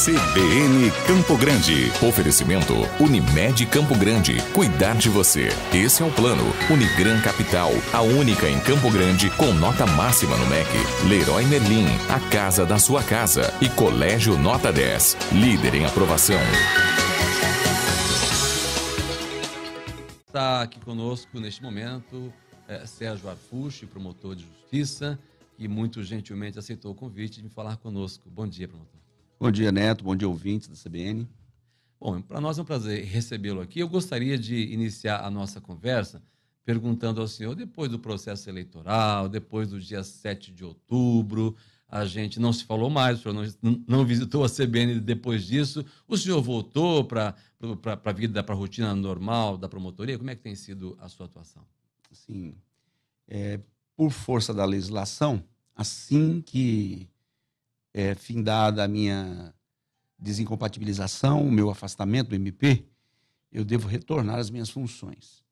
CBN Campo Grande. Oferecimento Unimed Campo Grande. Cuidar de você. Esse é o plano. Unigran Capital. A única em Campo Grande com nota máxima no MEC. Leroy Merlin. A casa da sua casa. E Colégio Nota 10. Líder em aprovação. Está aqui conosco neste momento Sérgio Arfucci, promotor de justiça, que muito gentilmente aceitou o convite de falar conosco. Bom dia, promotor. Bom dia, Neto. Bom dia, ouvintes da CBN. Bom, para nós é um prazer recebê-lo aqui. Eu gostaria de iniciar a nossa conversa perguntando ao senhor, depois do processo eleitoral, depois do dia 7 de outubro, a gente não se falou mais, o senhor não visitou a CBN depois disso. O senhor voltou para a vida, para a rotina normal da promotoria? Como é que tem sido a sua atuação? Sim, por força da legislação, assim que findada a minha desincompatibilização, o meu afastamento do MP, eu devo retornar às minhas funções.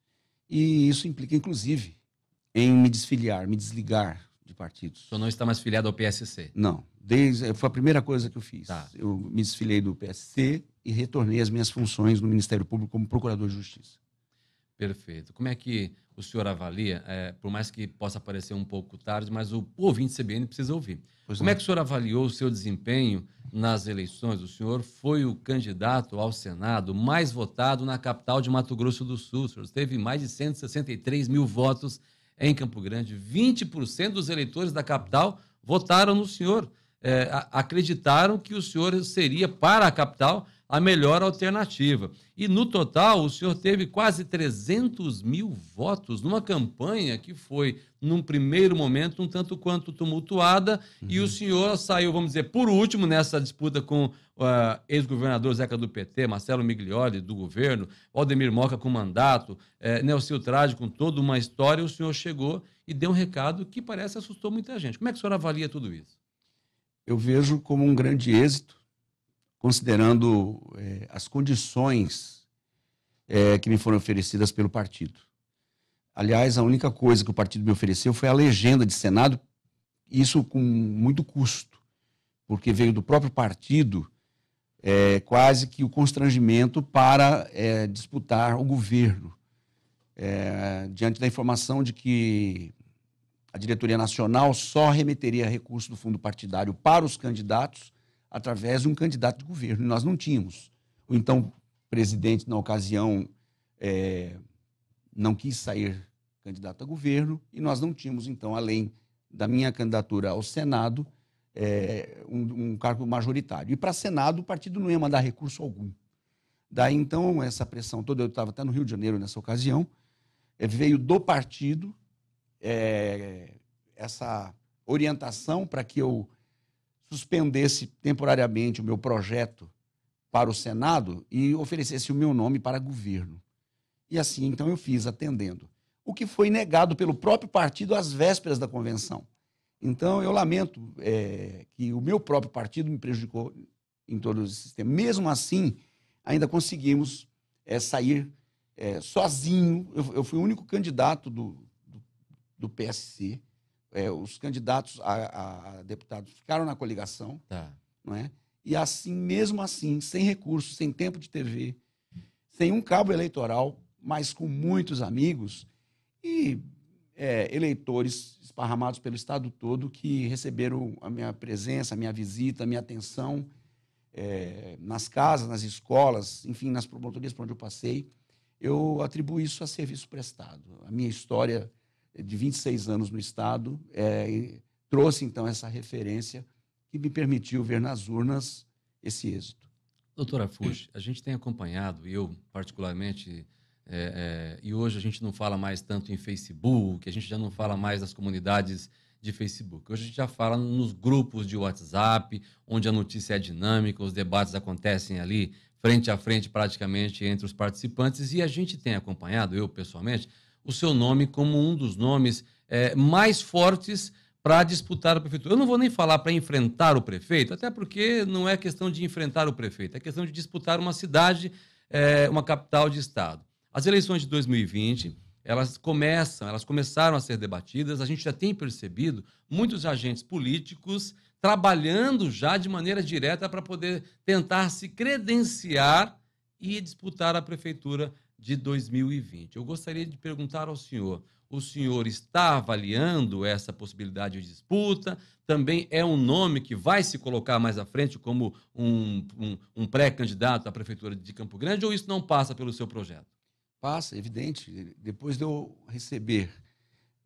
E isso implica, inclusive, em me desfiliar, me desligar de partidos. O senhor não está mais filiado ao PSC? Não. Foi a primeira coisa que eu fiz. Tá. Eu me desfilei do PSC e retornei às minhas funções no Ministério Público como Procurador de Justiça. Perfeito. Como é que o senhor avalia, por mais que possa parecer um pouco tarde, mas o ouvinte CBN precisa ouvir. Como é que o senhor avaliou o seu desempenho nas eleições? O senhor foi o candidato ao Senado mais votado na capital de Mato Grosso do Sul. O senhor teve mais de 163 mil votos em Campo Grande. 20% dos eleitores da capital votaram no senhor. Acreditaram que o senhor seria, para a capital, a melhor alternativa. E, no total, o senhor teve quase 300 mil votos numa campanha que foi, num primeiro momento, um tanto quanto tumultuada, e o senhor saiu, vamos dizer, por último, nessa disputa com o ex-governador Zeca do PT, Marcelo Miglioli, do governo, Valdemir Moca com mandato, Nelcil Trade com toda uma história. O senhor chegou e deu um recado que parece assustou muita gente. Como é que o senhor avalia tudo isso? Eu vejo como um grande êxito, considerando as condições que me foram oferecidas pelo partido. Aliás, a única coisa que o partido me ofereceu foi a legenda de Senado, isso com muito custo, porque veio do próprio partido quase que o constrangimento para disputar o governo, diante da informação de que a diretoria nacional só remeteria recurso do fundo partidário para os candidatos através de um candidato de governo. E nós não tínhamos. O então presidente, na ocasião, não quis sair candidato a governo, e nós não tínhamos, então, além da minha candidatura ao Senado, um cargo majoritário. E para Senado, o partido não ia mandar recurso algum. Daí, então, essa pressão toda, eu estava até no Rio de Janeiro nessa ocasião, veio do partido essa orientação para que eu suspendesse temporariamente o meu projeto para o Senado e oferecesse o meu nome para governo. E assim, então, eu fiz, atendendo. O que foi negado pelo próprio partido às vésperas da convenção. Então, eu lamento que o meu próprio partido me prejudicou em todo o sistema. Mesmo assim, ainda conseguimos sair sozinho. Eu fui o único candidato do PSC. Os candidatos a deputados ficaram na coligação, não é? E assim, mesmo assim, sem recursos, sem tempo de TV, sem um cabo eleitoral, mas com muitos amigos e eleitores esparramados pelo estado todo que receberam a minha presença, a minha visita, a minha atenção nas casas, nas escolas, enfim, nas promotorias por onde eu passei. Eu atribuo isso a serviço prestado. A minha história de 26 anos no Estado, trouxe, então, essa referência que me permitiu ver nas urnas esse êxito. Doutor Arfucci, a gente tem acompanhado, e eu particularmente, e hoje a gente não fala mais tanto em Facebook, a gente já não fala mais nas comunidades de Facebook. Hoje a gente já fala nos grupos de WhatsApp, onde a notícia é dinâmica, os debates acontecem ali, frente a frente, praticamente, entre os participantes, e a gente tem acompanhado, eu pessoalmente, o seu nome como um dos nomes mais fortes para disputar a prefeitura. Eu não vou nem falar para enfrentar o prefeito, até porque não é questão de enfrentar o prefeito, é questão de disputar uma cidade, uma capital de estado. As eleições de 2020, elas começaram a ser debatidas, a gente já tem percebido muitos agentes políticos trabalhando já de maneira direta para poder tentar se credenciar e disputar a prefeitura de 2020. Eu gostaria de perguntar ao senhor, o senhor está avaliando essa possibilidade de disputa? Também é um nome que vai se colocar mais à frente como um pré-candidato à prefeitura de Campo Grande, ou isso não passa pelo seu projeto? Passa, evidente. Depois de eu receber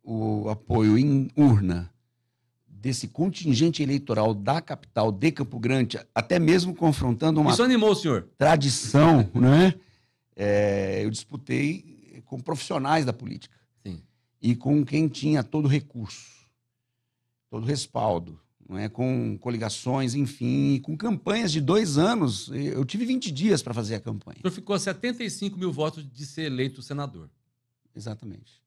o apoio em urna desse contingente eleitoral da capital de Campo Grande, até mesmo confrontando uma Isso animou o senhor? tradição, né? Eu disputei com profissionais da política. Sim. E com quem tinha todo recurso, todo respaldo, não é? Com coligações, enfim, com campanhas de 2 anos. Eu tive 20 dias para fazer a campanha. O senhor ficou a 75 mil votos de ser eleito senador. Exatamente.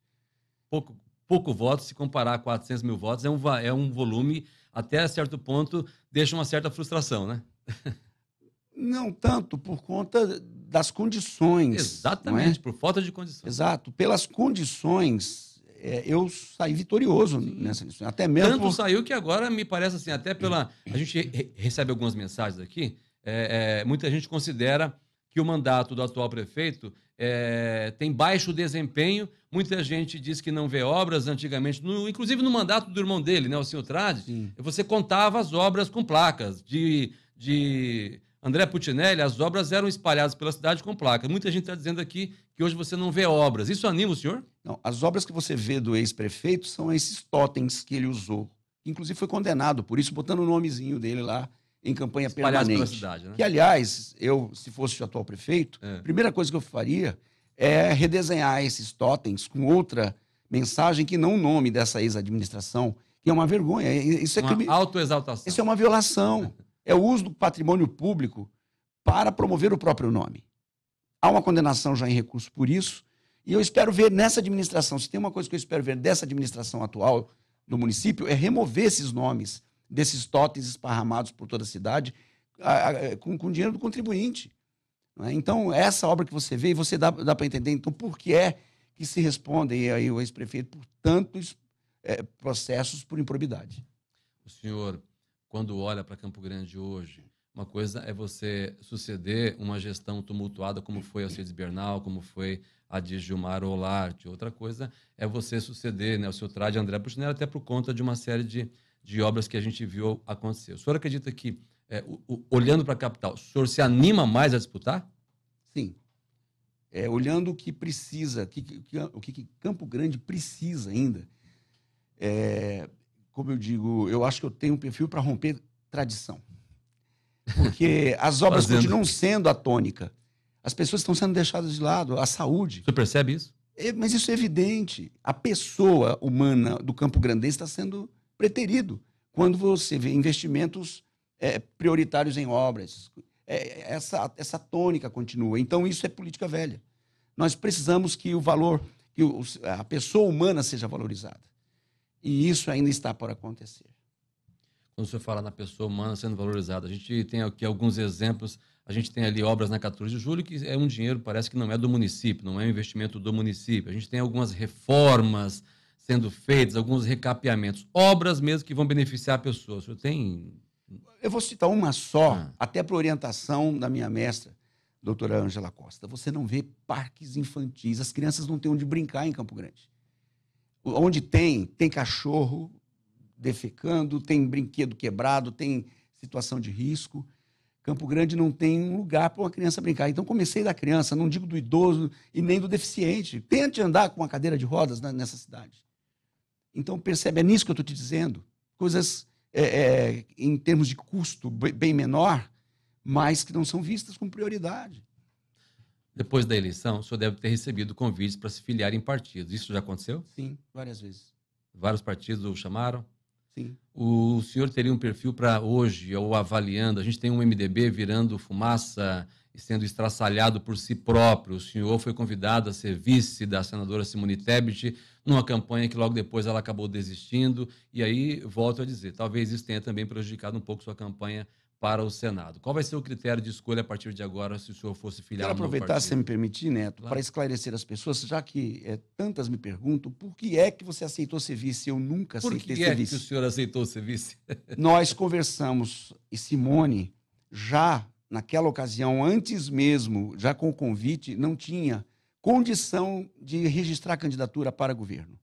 Pouco voto, se comparar a 400 mil votos, é um volume, até certo ponto, deixa uma certa frustração, né? Não tanto por conta das condições. Exatamente, por falta de condições. Exato. Pelas condições, eu saí vitorioso nessa eleição. Até mesmo Tanto saiu que agora me parece assim, até pela... A gente recebe algumas mensagens aqui, muita gente considera que o mandato do atual prefeito tem baixo desempenho. Muita gente diz que não vê obras antigamente, inclusive no mandato do irmão dele, né, o senhor Trade, você contava as obras com placas. De André Putinelli, as obras eram espalhadas pela cidade com placas. Muita gente está dizendo aqui que hoje você não vê obras. Isso anima o senhor? Não, as obras que você vê do ex-prefeito são esses totens que ele usou. Inclusive foi condenado por isso, botando o nomezinho dele lá em campanha permanente. Pela cidade, né? Que, aliás, se fosse o atual prefeito, a primeira coisa que eu faria é redesenhar esses totens com outra mensagem que não o nome dessa ex-administração, que é uma vergonha. Isso é uma autoexaltação. Isso é uma violação. É o uso do patrimônio público para promover o próprio nome. Há uma condenação já em recurso por isso, e eu espero ver nessa administração, se tem uma coisa que eu espero ver dessa administração atual do município, é remover esses nomes desses totens esparramados por toda a cidade com dinheiro do contribuinte. Então, essa obra que você vê, você dá para entender, então, por que é que se responde aí o ex-prefeito por tantos processos por improbidade. O senhor, quando olha para Campo Grande hoje, uma coisa é você suceder uma gestão tumultuada, como foi a Alcides Bernal, como foi a de Gilmar Olarte. Outra coisa é você suceder, né, o senhor Trade André Puchinelli, até por conta de uma série de obras que a gente viu acontecer. O senhor acredita que, olhando para a capital, o senhor se anima mais a disputar? Sim. Olhando o que precisa, o que Campo Grande precisa ainda. Como eu digo, eu acho que eu tenho um perfil para romper tradição. Porque as obras continuam sendo a tônica. As pessoas estão sendo deixadas de lado, a saúde. Você percebe isso? Mas isso é evidente. A pessoa humana do Campo Grandense está sendo preterido quando você vê investimentos prioritários em obras. Essa tônica continua. Então, isso é política velha. Nós precisamos que o valor, que a pessoa humana seja valorizada. E isso ainda está por acontecer. Quando o senhor fala na pessoa humana sendo valorizada, a gente tem aqui alguns exemplos. A gente tem ali obras na 14 de julho, que é um dinheiro, parece que não é do município, não é um investimento do município. A gente tem algumas reformas sendo feitas, alguns recapeamentos, obras mesmo que vão beneficiar a pessoa. O senhor tem... Eu vou citar uma só, até por orientação da minha mestra, doutora Ângela Costa. Você não vê parques infantis, as crianças não têm onde brincar em Campo Grande. Onde tem cachorro defecando, tem brinquedo quebrado, tem situação de risco. Campo Grande não tem um lugar para uma criança brincar. Então, comecei da criança, não digo do idoso e nem do deficiente. Tente andar com uma cadeira de rodas nessa cidade. Então, percebe, é nisso que eu estou te dizendo. Coisas, em termos de custo, bem menor, mas que não são vistas com prioridade. Depois da eleição, o senhor deve ter recebido convites para se filiar em partidos. Isso já aconteceu? Sim, várias vezes. Vários partidos o chamaram? Sim. O senhor teria um perfil para hoje, ou avaliando, a gente tem um MDB virando fumaça e sendo estraçalhado por si próprio. O senhor foi convidado a ser vice da senadora Simone Tebet numa campanha que logo depois ela acabou desistindo. E aí, volto a dizer, talvez isso tenha também prejudicado um pouco sua campanha para o Senado. Qual vai ser o critério de escolha a partir de agora, se o senhor fosse filiado Quero no aproveitar, partido? se você me permitir, Neto, Claro. para esclarecer as pessoas, já que tantas me perguntam, por que é que você aceitou ser vice? Eu nunca Por aceitei que ser é que vice. o senhor aceitou ser vice? Nós conversamos, e Simone, já naquela ocasião, antes mesmo, já com o convite, não tinha condição de registrar candidatura para governo.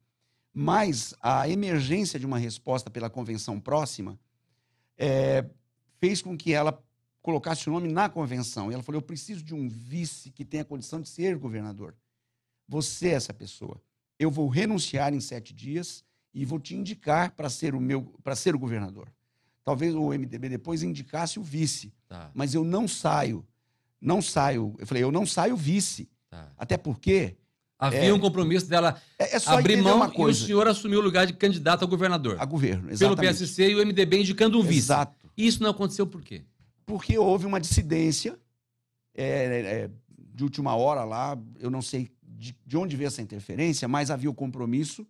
Mas a emergência de uma resposta pela convenção próxima fez com que ela colocasse o nome na convenção. E ela falou, eu preciso de um vice que tenha condição de ser governador. Você é essa pessoa. Eu vou renunciar em 7 dias e vou te indicar para ser o governador. Talvez o MDB depois indicasse o vice. Tá. Mas eu não saio. Não saio. Eu falei, eu não saio vice. Tá. Até porque... Havia um compromisso dela só abrir entender mão uma coisa. e o senhor assumiu o lugar de candidato a governador. A governo, Pelo exatamente. PSC e o MDB indicando um vice. Exato. E isso não aconteceu por quê? Porque houve uma dissidência de última hora lá, eu não sei de onde veio essa interferência, mas havia o compromisso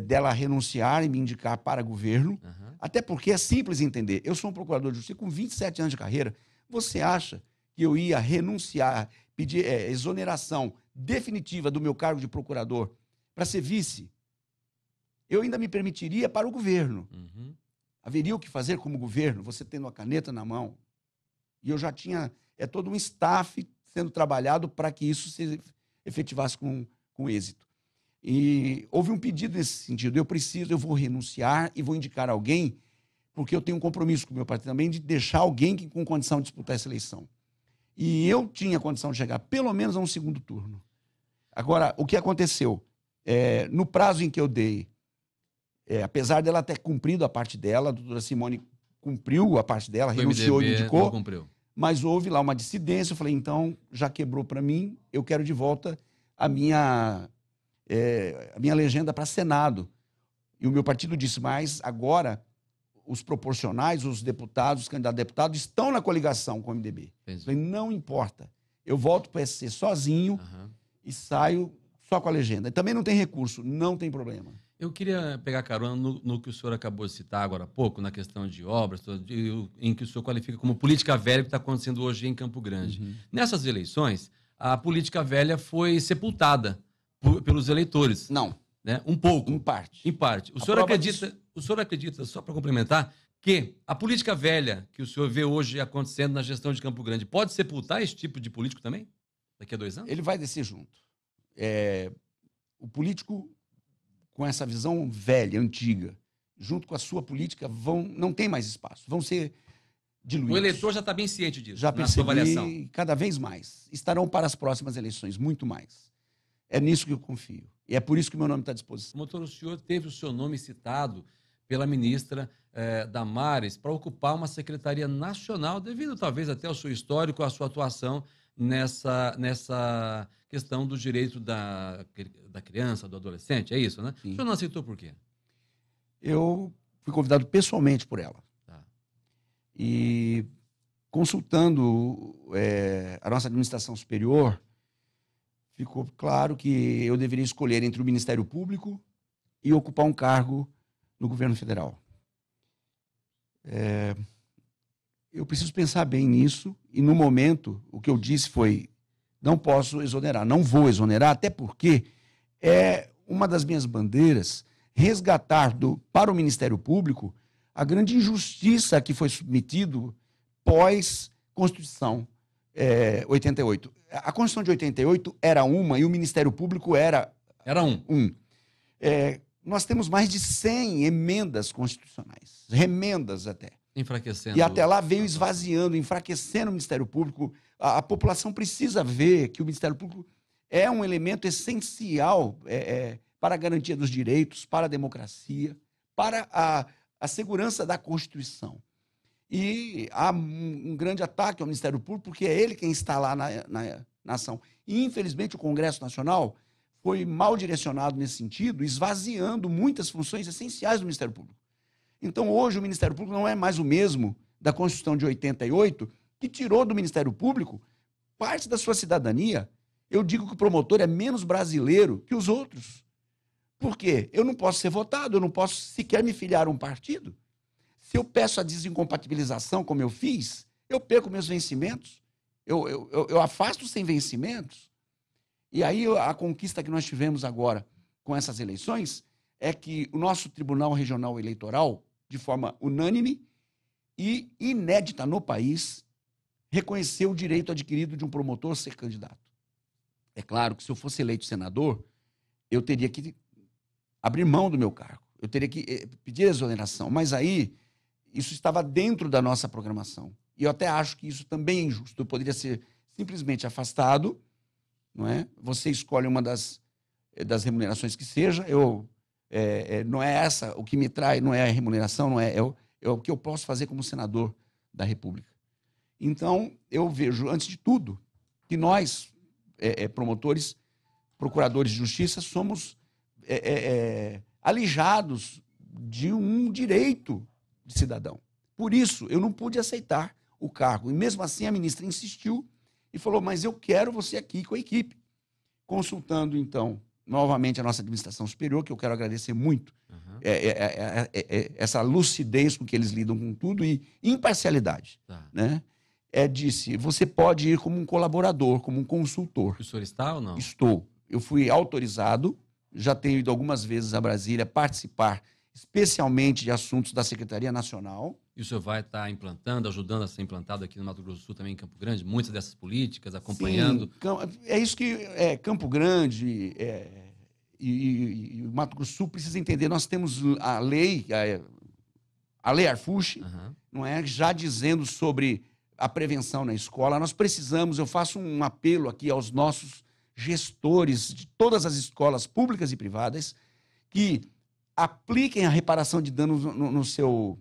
dela renunciar e me indicar para governo, até porque é simples entender. Eu sou um procurador de justiça com 27 anos de carreira. Você acha que eu ia renunciar, pedir exoneração definitiva do meu cargo de procurador para ser vice? Eu ainda me permitiria para o governo. Haveria o que fazer como governo, você tendo a caneta na mão. E eu já tinha todo um staff sendo trabalhado para que isso se efetivasse com êxito. E houve um pedido nesse sentido. Eu vou renunciar e vou indicar alguém, porque eu tenho um compromisso com o meu partido também de deixar alguém com condição de disputar essa eleição. E eu tinha condição de chegar pelo menos a um segundo turno. Agora, o que aconteceu? No prazo em que eu dei, apesar dela ter cumprido a parte dela, a doutora Simone cumpriu a parte dela, renunciou e me indicou, mas houve lá uma dissidência. Eu falei, então, já quebrou para mim, eu quero de volta a minha legenda para Senado. E o meu partido disse, mas agora os proporcionais, os deputados, os candidatos a deputado estão na coligação com o MDB. Eu falei, não importa, eu volto para o PSC sozinho e saio só com a legenda. Também não tem recurso, não tem problema. Eu queria pegar carona no que o senhor acabou de citar agora há pouco, na questão de obras, em que o senhor qualifica como política velha que está acontecendo hoje em Campo Grande. Nessas eleições, a política velha foi sepultada pelos eleitores. Não. Né? Um pouco. Em parte. Em parte. O senhor acredita, só para complementar, que a política velha que o senhor vê hoje acontecendo na gestão de Campo Grande pode sepultar esse tipo de político também? Daqui a 2 anos? Ele vai descer junto. O político, com essa visão velha, antiga, junto com a sua política, não tem mais espaço. Vão ser diluídos. O eleitor já está bem ciente disso, já na sua avaliação. Cada vez mais. Estarão para as próximas eleições, muito mais. É nisso que eu confio. E é por isso que o meu nome está à disposição. Promotor, o senhor teve o seu nome citado pela ministra Damares para ocupar uma secretaria nacional, devido talvez até ao seu histórico, à sua atuação nessa questão do direito da criança, do adolescente, é isso, né? Sim. O senhor não aceitou por quê? Eu fui convidado pessoalmente por ela. Tá. E consultando a nossa administração superior, ficou claro que eu deveria escolher entre o Ministério Público e ocupar um cargo no governo federal. Eu preciso pensar bem nisso, e no momento o que eu disse foi, não posso exonerar, não vou exonerar, até porque é uma das minhas bandeiras resgatar para o Ministério Público a grande injustiça que foi submetido pós-Constituição 88. A Constituição de 88 era uma e o Ministério Público era um. Nós temos mais de 100 emendas constitucionais, remendas até. Enfraquecendo. E até lá veio esvaziando, enfraquecendo o Ministério Público. A população precisa ver que o Ministério Público é um elemento essencial para a garantia dos direitos, para a democracia, para a segurança da Constituição. E há um grande ataque ao Ministério Público, porque é ele quem está lá na ação. E, infelizmente, o Congresso Nacional foi mal direcionado nesse sentido, esvaziando muitas funções essenciais do Ministério Público. Então, hoje, o Ministério Público não é mais o mesmo da Constituição de 88, que tirou do Ministério Público parte da sua cidadania. Eu digo que o promotor é menos brasileiro que os outros. Por quê? Eu não posso ser votado, eu não posso sequer me filiar a um partido. Se eu peço a desincompatibilização, como eu fiz, eu perco meus vencimentos, eu afasto sem vencimentos. E aí a conquista que nós tivemos agora com essas eleições é que o nosso Tribunal Regional Eleitoral, de forma unânime e inédita no país, reconheceu o direito adquirido de um promotor ser candidato. É claro que se eu fosse eleito senador, eu teria que abrir mão do meu cargo, eu teria que pedir exoneração, mas aí isso estava dentro da nossa programação. E eu até acho que isso também é injusto. Eu poderia ser simplesmente afastado, não é? Você escolhe uma das remunerações que seja, não é essa o que me trai, não é a remuneração, não é o que eu posso fazer como senador da República. Então, eu vejo, antes de tudo, que nós, promotores, procuradores de justiça, somos alijados de um direito de cidadão. Por isso, eu não pude aceitar o cargo. E mesmo assim, a ministra insistiu e falou, mas eu quero você aqui com a equipe. Consultando, então, novamente a nossa administração superior, que eu quero agradecer muito, essa lucidez com que eles lidam com tudo e imparcialidade, né? Disse, você pode ir como um colaborador, como um consultor. O senhor está ou não? Estou. Eu fui autorizado, já tenho ido algumas vezes a Brasília participar, especialmente de assuntos da Secretaria Nacional. E o senhor vai estar implantando, ajudando a ser implantado aqui no Mato Grosso do Sul, também em Campo Grande, muitas dessas políticas, acompanhando? Sim, é isso que Campo Grande e o Mato Grosso do Sul precisa entender. Nós temos a lei Arfuche, não é, já dizendo sobre a prevenção na escola. Nós precisamos, eu faço um apelo aqui aos nossos gestores de todas as escolas públicas e privadas que apliquem a reparação de danos no seu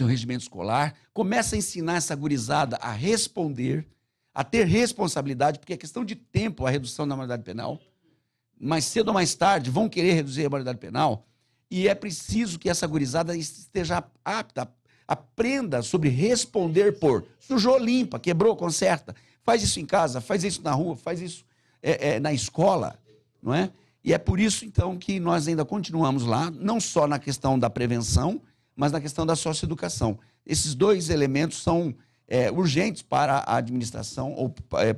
regimento escolar, comece a ensinar essa gurizada a responder, a ter responsabilidade, porque é questão de tempo a redução da maioridade penal. Mais cedo ou mais tarde vão querer reduzir a maioridade penal e é preciso que essa gurizada esteja apta, aprenda sobre responder por sujou, limpa, quebrou, conserta. Faz isso em casa, faz isso na rua, faz isso na escola, não é? E é por isso, então, que nós ainda continuamos lá, não só na questão da prevenção, mas na questão da socioeducação. Esses dois elementos são urgentes para a administração ou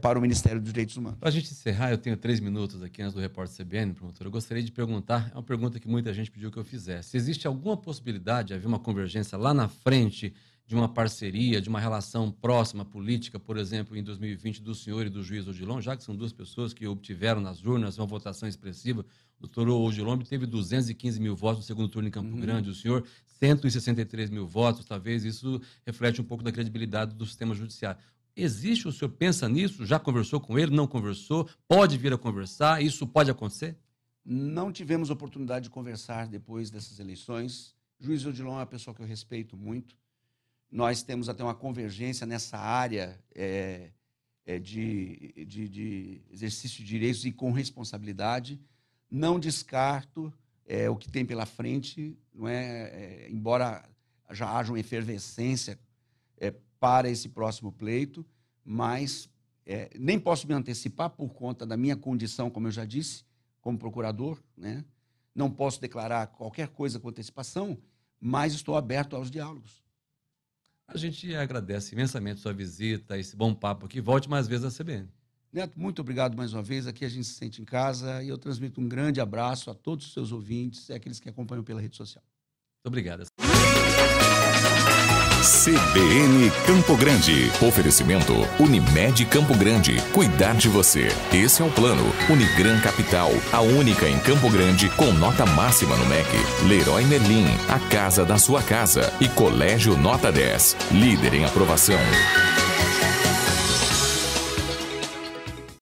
para o Ministério dos Direitos Humanos. Para a gente encerrar, eu tenho 3 minutos aqui antes do repórter CBN, promotor. Eu gostaria de perguntar, é uma pergunta que muita gente pediu que eu fizesse. Se existe alguma possibilidade de haver uma convergência lá na frente de uma parceria, de uma relação próxima política, por exemplo, em 2020, do senhor e do juiz Odilon, já que são duas pessoas que obtiveram nas urnas uma votação expressiva. O doutor Odilon teve 215 mil votos no segundo turno em Campo Grande, o senhor 163 mil votos, talvez isso reflete um pouco da credibilidade do sistema judiciário. Existe, o senhor pensa nisso? Já conversou com ele? Não conversou? Pode vir a conversar? Isso pode acontecer? Não tivemos oportunidade de conversar depois dessas eleições. O juiz Odilon é uma pessoa que eu respeito muito. Nós temos até uma convergência nessa área de exercício de direitos e com responsabilidade. Não descarto o que tem pela frente, não é? Embora já haja uma efervescência para esse próximo pleito, mas nem posso me antecipar por conta da minha condição, como eu já disse, como procurador, né? Não posso declarar qualquer coisa com antecipação, mas estou aberto aos diálogos. A gente agradece imensamente sua visita, esse bom papo aqui. Volte mais vezes à CBN. Neto, muito obrigado mais uma vez. Aqui a gente se sente em casa e eu transmito um grande abraço a todos os seus ouvintes e aqueles que acompanham pela rede social. Muito obrigado. CBN Campo Grande. Oferecimento Unimed Campo Grande. Cuidar de você. Esse é o plano. Unigran Capital. A única em Campo Grande com nota máxima no MEC. Leroy Merlin. A casa da sua casa. E Colégio Nota 10. Líder em aprovação.